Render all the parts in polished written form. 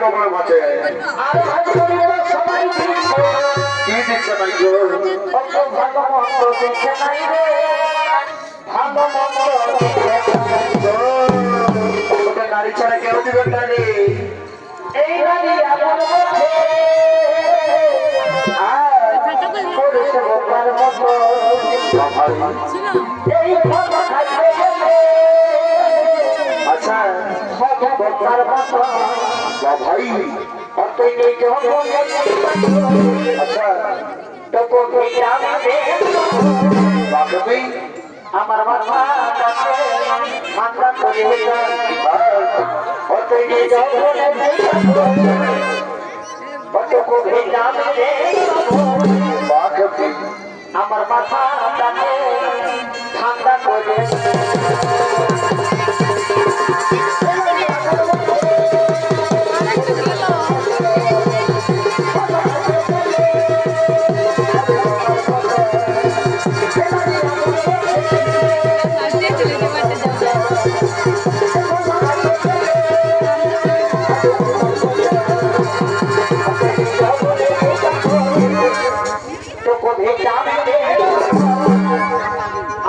Problem আছে? আরে ভাই সবাই দিচ্ছে কি দিচ্ছে নাই গো? অত ভালো মন্দ দিচ্ছে নাই রে, ভালো মন্দ দিচ্ছে নাই গো। ওটা গাড়ি ছাড়া কেউ দিবেন না রে। এই গাড়ি আমার পথে করেছে বোকার মতো, এই ফল খাইতে গেলে আচ্ছা হবে বোকার মতো। ভাই, অতই নেই যখন আচ্ছা তবু আমি বাকবি আমার মাথা মাথা করে অতই নেই যখন অতটুকু ভেজাম রে বাকবি আমার মাথা ঠান্ডা করে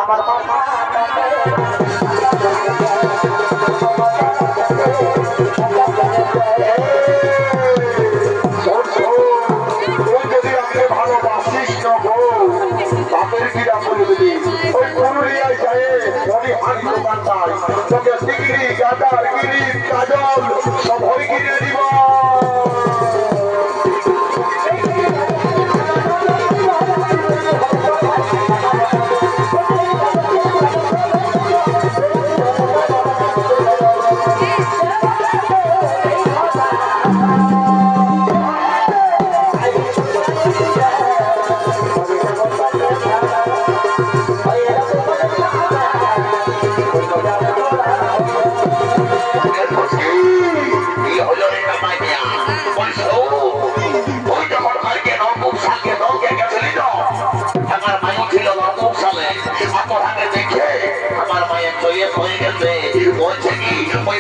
আমার মাথা তুই যদি আমাকে ভালোবাসিস না গো, বাপের কিরা করে দিবি। ওই পুরুলিয়ায় যায় বড়ি হাঁড়ি দোকানটায় তোকে ডিগ্রি গাটার গিরি কাজল সব হয়ে কিনে দিব। আমার মায়ের হয়ে গেছে বলছে কি ওই